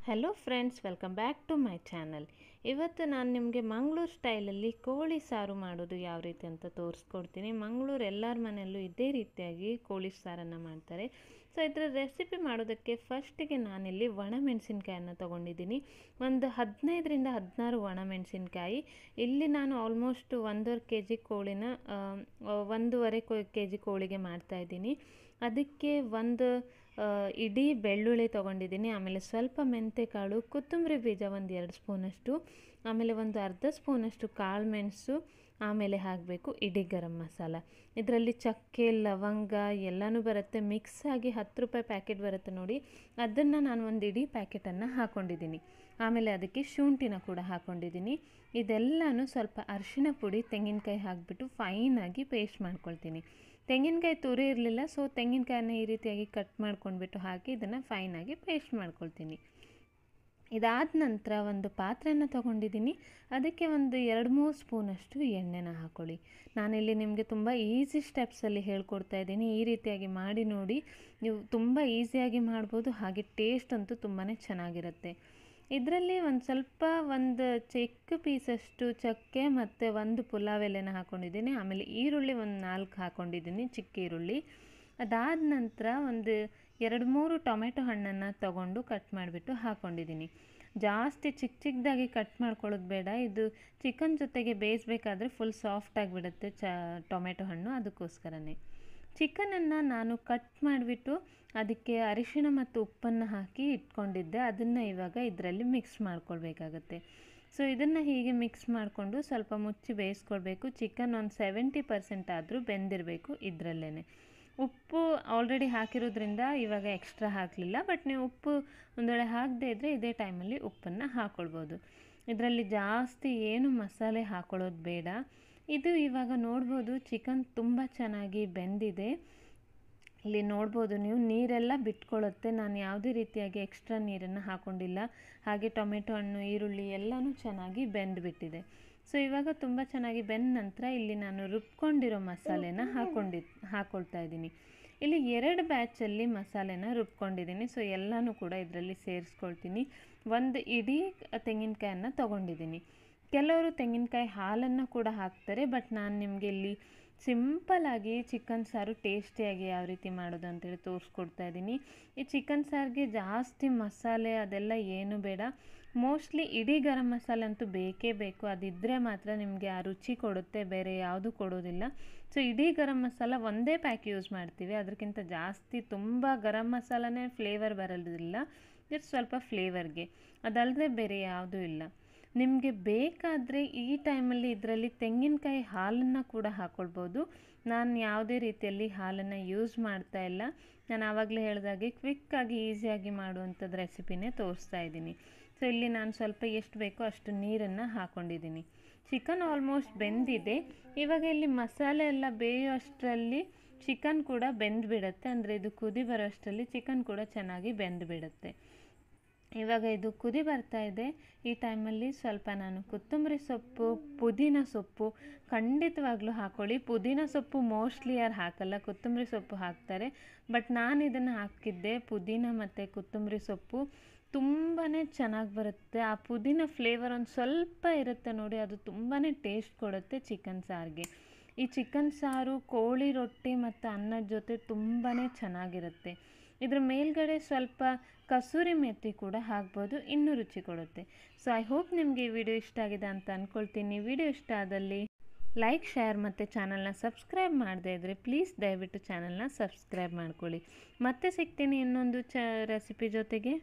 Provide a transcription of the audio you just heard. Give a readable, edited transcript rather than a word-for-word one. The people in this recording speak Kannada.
Hello friends, welcome back to my channel. ಇವತ್ತು ನಾನು ನಿಮಗೆ ಮಂಗಳೂರು ಸ್ಟೈಲಲ್ಲಿ ಕೋಳಿ ಸಾರು ಮಾಡೋದು ಯಾವ ರೀತಿ ಅಂತ ತೋರಿಸ್ಕೊಡ್ತೀನಿ. ಮಂಗಳೂರು ಎಲ್ಲರ ಮನೆಯಲ್ಲೂ ಇದೇ ರೀತಿಯಾಗಿ ಕೋಳಿ ಸಾರನ್ನು ಮಾಡ್ತಾರೆ. ಸೊ ಇದರ ರೆಸಿಪಿ ಮಾಡೋದಕ್ಕೆ ಫಸ್ಟಿಗೆ ನಾನಿಲ್ಲಿ ಒಣಮೆಣಸಿನ್ಕಾಯನ್ನು ತೊಗೊಂಡಿದ್ದೀನಿ. ಒಂದು 15ರಿಂದ 16 ಒಣಮೆಣಸಿನ್ಕಾಯಿ. ಇಲ್ಲಿ ನಾನು ಆಲ್ಮೋಸ್ಟ್ 1.5 kg ಕೋಳಿನ 1.5 kg ಕೋಳಿಗೆ ಮಾಡ್ತಾಯಿದ್ದೀನಿ. ಅದಕ್ಕೆ ಒಂದು ಇಡೀ ಬೆಳ್ಳುಳ್ಳಿ ತೊಗೊಂಡಿದ್ದೀನಿ. ಆಮೇಲೆ ಸ್ವಲ್ಪ ಮೆಂತೆಕಾಳು, ಕೊತ್ತಂಬರಿ ಬೀಜ ಒಂದು 2 ಸ್ಪೂನಷ್ಟು, ಆಮೇಲೆ ಒಂದು ಅರ್ಧ ಸ್ಪೂನಷ್ಟು ಕಾಳು ಮೆಣಸು, ಆಮೇಲೆ ಹಾಕಬೇಕು ಇಡೀ ಗರಂ ಮಸಾಲ. ಇದರಲ್ಲಿ ಚಕ್ಕೆ, ಲವಂಗ ಎಲ್ಲನೂ ಬರುತ್ತೆ. ಮಿಕ್ಸ್ ಆಗಿ 10 ರೂಪಾಯಿ ಪ್ಯಾಕೆಟ್ ಬರುತ್ತೆ ನೋಡಿ, ಅದನ್ನು ನಾನು ಒಂದು ಇಡೀ ಪ್ಯಾಕೆಟನ್ನು ಹಾಕ್ಕೊಂಡಿದ್ದೀನಿ. ಆಮೇಲೆ ಅದಕ್ಕೆ ಶುಂಠಿನ ಕೂಡ ಹಾಕ್ಕೊಂಡಿದ್ದೀನಿ. ಇದೆಲ್ಲನೂ ಸ್ವಲ್ಪ ಅರಿಶಿಣ ಪುಡಿ, ತೆಂಗಿನಕಾಯಿ ಹಾಕಿಬಿಟ್ಟು ಫೈನಾಗಿ ಪೇಸ್ಟ್ ಮಾಡ್ಕೊಳ್ತೀನಿ. ತೆಂಗಿನಕಾಯಿ ತುರಿ ಇರಲಿಲ್ಲ, ಸೊ ತೆಂಗಿನಕಾಯನ್ನು ಈ ರೀತಿಯಾಗಿ ಕಟ್ ಮಾಡ್ಕೊಂಡ್ಬಿಟ್ಟು ಹಾಕಿ ಇದನ್ನು ಫೈನಾಗಿ ಪೇಸ್ಟ್ ಮಾಡ್ಕೊಳ್ತೀನಿ. ಇದಾದ ನಂತರ ಒಂದು ಪಾತ್ರೆಯನ್ನು ತೊಗೊಂಡಿದ್ದೀನಿ. ಅದಕ್ಕೆ ಒಂದು 2-3 ಸ್ಪೂನಷ್ಟು ಎಣ್ಣೆನ ಹಾಕ್ಕೊಳ್ಳಿ. ನಾನಿಲ್ಲಿ ನಿಮಗೆ ತುಂಬ ಈಸಿ ಸ್ಟೆಪ್ಸಲ್ಲಿ ಹೇಳ್ಕೊಡ್ತಾ ಇದ್ದೀನಿ. ಈ ರೀತಿಯಾಗಿ ಮಾಡಿ ನೋಡಿ, ನೀವು ತುಂಬ ಈಸಿಯಾಗಿ ಮಾಡ್ಬೋದು. ಹಾಗೆ ಟೇಸ್ಟ್ ಅಂತೂ ತುಂಬಾ ಚೆನ್ನಾಗಿರುತ್ತೆ. ಇದರಲ್ಲಿ ಒಂದು ಚಿಕ್ಕ ಪೀಸಷ್ಟು ಚಕ್ಕೆ ಮತ್ತು ಒಂದು ಪುಲಾವ್ ಎಲೆನ ಹಾಕ್ಕೊಂಡಿದ್ದೀನಿ. ಆಮೇಲೆ ಈರುಳ್ಳಿ ಒಂದು 4 ಹಾಕ್ಕೊಂಡಿದ್ದೀನಿ, ಚಿಕ್ಕ ಈರುಳ್ಳಿ. ಅದಾದ ನಂತರ ಒಂದು 2-3 ಟೊಮೆಟೊ ಹಣ್ಣನ್ನು ತಗೊಂಡು ಕಟ್ ಮಾಡಿಬಿಟ್ಟು ಹಾಕ್ಕೊಂಡಿದ್ದೀನಿ. ಜಾಸ್ತಿ ಚಿಕ್ಕದಾಗಿ ಕಟ್ ಮಾಡ್ಕೊಳ್ಳೋದು ಬೇಡ. ಇದು ಚಿಕನ್ ಜೊತೆಗೆ ಬೇಯಿಸಬೇಕಾದ್ರೆ ಫುಲ್ ಸಾಫ್ಟ್ ಆಗಿಬಿಡುತ್ತೆ ಟೊಮೆಟೊ ಹಣ್ಣು, ಅದಕ್ಕೋಸ್ಕರನೇ. ಚಿಕನನ್ನು ನಾನು ಕಟ್ ಮಾಡಿಬಿಟ್ಟು ಅದಕ್ಕೆ ಅರಿಶಿಣ ಮತ್ತು ಉಪ್ಪನ್ನು ಹಾಕಿ ಇಟ್ಕೊಂಡಿದ್ದೆ. ಅದನ್ನು ಇವಾಗ ಇದರಲ್ಲಿ ಮಿಕ್ಸ್ ಮಾಡ್ಕೊಳ್ಬೇಕಾಗತ್ತೆ. ಸೊ ಇದನ್ನು ಹೀಗೆ ಮಿಕ್ಸ್ ಮಾಡಿಕೊಂಡು ಸ್ವಲ್ಪ ಮುಚ್ಚಿ ಬೇಯಿಸ್ಕೊಳ್ಬೇಕು. ಚಿಕನ್ ಒಂದು 70% ಆದರೂ ಬೆಂದಿರಬೇಕು ಇದರಲ್ಲೇ. ಉಪ್ಪು ಆಲ್ರೆಡಿ ಹಾಕಿರೋದ್ರಿಂದ ಇವಾಗ ಎಕ್ಸ್ಟ್ರಾ ಹಾಕಲಿಲ್ಲ. ಬಟ್ ನೀವು ಉಪ್ಪು ಒಂದು ವೇಳೆ ಹಾಕದೇ ಇದ್ದರೆ ಇದೇ ಟೈಮಲ್ಲಿ ಉಪ್ಪನ್ನು ಹಾಕ್ಕೊಳ್ಬೋದು. ಇದರಲ್ಲಿ ಜಾಸ್ತಿ ಏನು ಮಸಾಲೆ ಹಾಕ್ಕೊಳ್ಳೋದು ಬೇಡ. ಇದು ಇವಾಗ ನೋಡ್ಬೋದು ಚಿಕನ್ ತುಂಬ ಚೆನ್ನಾಗಿ ಬೆಂದಿದೆ. ಇಲ್ಲಿ ನೋಡ್ಬೋದು ನೀವು, ನೀರೆಲ್ಲ ಬಿಟ್ಕೊಳ್ಳುತ್ತೆ. ನಾನು ಯಾವುದೇ ರೀತಿಯಾಗಿ ಎಕ್ಸ್ಟ್ರಾ ನೀರನ್ನು ಹಾಕ್ಕೊಂಡಿಲ್ಲ. ಹಾಗೆ ಟೊಮೆಟೊ ಹಣ್ಣು, ಈರುಳ್ಳಿ ಎಲ್ಲನೂ ಚೆನ್ನಾಗಿ ಬೆಂದುಬಿಟ್ಟಿದೆ. ಸೊ ಇವಾಗ ತುಂಬ ಚೆನ್ನಾಗಿ ಬೆಂದ ನಂತರ ಇಲ್ಲಿ ನಾನು ರುಬ್ಕೊಂಡಿರೋ ಮಸಾಲೆನ ಹಾಕ್ಕೊಳ್ತಾ ಇದ್ದೀನಿ. ಇಲ್ಲಿ 2 ಬ್ಯಾಚಲ್ಲಿ ಮಸಾಲೆನ ರುಬ್ಕೊಂಡಿದ್ದೀನಿ. ಸೊ ಎಲ್ಲನೂ ಕೂಡ ಇದರಲ್ಲಿ ಸೇರಿಸ್ಕೊಳ್ತೀನಿ. ಒಂದು ಇಡೀ ತೆಂಗಿನಕಾಯನ್ನು ತೊಗೊಂಡಿದ್ದೀನಿ. ಕೆಲವರು ತೆಂಗಿನಕಾಯಿ ಹಾಲನ್ನು ಕೂಡ ಹಾಕ್ತಾರೆ. ಬಟ್ ನಾನು ನಿಮಗೆ ಇಲ್ಲಿ ಸಿಂಪಲ್ಲಾಗಿ ಚಿಕನ್ ಸಾರು ಟೇಸ್ಟಿಯಾಗಿ ಯಾವ ರೀತಿ ಮಾಡೋದು ಅಂತೇಳಿ ತೋರಿಸ್ಕೊಡ್ತಾ ಇದ್ದೀನಿ. ಈ ಚಿಕನ್ ಸಾರಿಗೆ ಜಾಸ್ತಿ ಮಸಾಲೆ ಅದೆಲ್ಲ ಏನೂ ಬೇಡ. ಮೋಸ್ಟ್ಲಿ ಇಡೀ ಗರಂ ಮಸಾಲೆ ಅಂತೂ ಬೇಕೇ ಬೇಕು. ಅದಿದ್ದರೆ ಮಾತ್ರ ನಿಮಗೆ ಆ ರುಚಿ ಕೊಡುತ್ತೆ, ಬೇರೆ ಯಾವುದೂ ಕೊಡೋದಿಲ್ಲ. ಸೊ ಇಡೀ ಗರಂ ಮಸಾಲ ಒಂದೇ ಪ್ಯಾಕ್ ಯೂಸ್ ಮಾಡ್ತೀವಿ. ಅದಕ್ಕಿಂತ ಜಾಸ್ತಿ ತುಂಬ ಗರಂ ಮಸಾಲನೇ ಫ್ಲೇವರ್ ಬರೋದಿಲ್ಲ, ಜಸ್ಟ್ ಸ್ವಲ್ಪ ಫ್ಲೇವರ್ಗೆ. ಅದಲ್ಲದೆ ಬೇರೆ ಯಾವುದೂ ಇಲ್ಲ. ನಿಮಗೆ ಬೇಕಾದರೆ ಈ ಟೈಮಲ್ಲಿ ಇದರಲ್ಲಿ ತೆಂಗಿನಕಾಯಿ ಹಾಲನ್ನು ಕೂಡ ಹಾಕ್ಕೊಳ್ಬೋದು. ನಾನು ಯಾವುದೇ ರೀತಿಯಲ್ಲಿ ಹಾಲನ್ನು ಯೂಸ್ ಮಾಡ್ತಾ ಇಲ್ಲ. ನಾನು ಆವಾಗಲೇ ಹೇಳಿದಾಗೆ ಕ್ವಿಕ್ಕಾಗಿ ಈಸಿಯಾಗಿ ಮಾಡುವಂಥದ್ದು ರೆಸಿಪಿನೇ ತೋರಿಸ್ತಾ ಇದ್ದೀನಿ. ಸೊ ಇಲ್ಲಿ ನಾನು ಸ್ವಲ್ಪ ಎಷ್ಟು ಬೇಕೋ ಅಷ್ಟು ನೀರನ್ನು ಹಾಕ್ಕೊಂಡಿದ್ದೀನಿ. ಚಿಕನ್ ಆಲ್ಮೋಸ್ಟ್ ಬೆಂದಿದೆ. ಇವಾಗ ಇಲ್ಲಿ ಮಸಾಲೆ ಎಲ್ಲ ಬೇಯೋ ಅಷ್ಟರಲ್ಲಿ ಚಿಕನ್ ಕೂಡ ಬೆಂದುಬಿಡುತ್ತೆ. ಅಂದರೆ ಇದು ಕುದಿ ಬರೋ ಅಷ್ಟರಲ್ಲಿ ಚಿಕನ್ ಕೂಡ ಚೆನ್ನಾಗಿ ಬೆಂದುಬಿಡುತ್ತೆ. ಇವಾಗ ಇದು ಕುದಿ ಬರ್ತಾ ಇದೆ. ಈ ಟೈಮಲ್ಲಿ ಸ್ವಲ್ಪ ನಾನು ಕೊತ್ತಂಬರಿ ಸೊಪ್ಪು, ಪುದೀನ ಸೊಪ್ಪು ಖಂಡಿತವಾಗ್ಲೂ ಹಾಕ್ಕೊಳ್ಳಿ. ಪುದೀನ ಸೊಪ್ಪು ಮೋಸ್ಟ್ಲಿ ಯಾರು ಹಾಕಲ್ಲ, ಕೊತ್ತಂಬರಿ ಸೊಪ್ಪು ಹಾಕ್ತಾರೆ. ಬಟ್ ನಾನು ಇದನ್ನು ಹಾಕಿದ್ದೆ. ಪುದೀನ ಮತ್ತು ಕೊತ್ತಂಬರಿ ಸೊಪ್ಪು ತುಂಬಾ ಚೆನ್ನಾಗಿ ಬರುತ್ತೆ. ಆ ಪುದೀನ ಫ್ಲೇವರ್ ಒಂದು ಸ್ವಲ್ಪ ಇರುತ್ತೆ ನೋಡಿ, ಅದು ತುಂಬಾ ಟೇಸ್ಟ್ ಕೊಡುತ್ತೆ ಚಿಕನ್ ಸಾರಿಗೆ. ಈ ಚಿಕನ್ ಸಾರು ಕೋಳಿ ರೊಟ್ಟಿ ಮತ್ತು ಅನ್ನದ ಜೊತೆ ತುಂಬಾ ಚೆನ್ನಾಗಿರುತ್ತೆ. ಇದ್ರ ಮೇಲ್ಗಡೆ ಸ್ವಲ್ಪ ಕಸೂರಿ ಮೆಥಿ ಕೂಡ ಹಾಕ್ಬೋದು, ಇನ್ನೂ ರುಚಿ ಕೊಡುತ್ತೆ. ಸೊ ಐ ಹೋಪ್ ನಿಮಗೆ ಈ ವಿಡಿಯೋ ಇಷ್ಟ ಆಗಿದೆ ಅಂತ ಅಂದ್ಕೊಳ್ತೀನಿ. ವಿಡಿಯೋ ಇಷ್ಟ ಆದಲ್ಲಿ ಲೈಕ್, ಶೇರ್ ಮತ್ತು ಚಾನಲ್ನ ಸಬ್ಸ್ಕ್ರೈಬ್ ಮಾಡದೇ ಇದ್ದರೆ ಪ್ಲೀಸ್ ದಯವಿಟ್ಟು ಚಾನಲ್ನ ಸಬ್ಸ್ಕ್ರೈಬ್ ಮಾಡ್ಕೊಳ್ಳಿ. ಮತ್ತೆ ಸಿಗ್ತೀನಿ ಇನ್ನೊಂದು ರೆಸಿಪಿ ಜೊತೆಗೆ.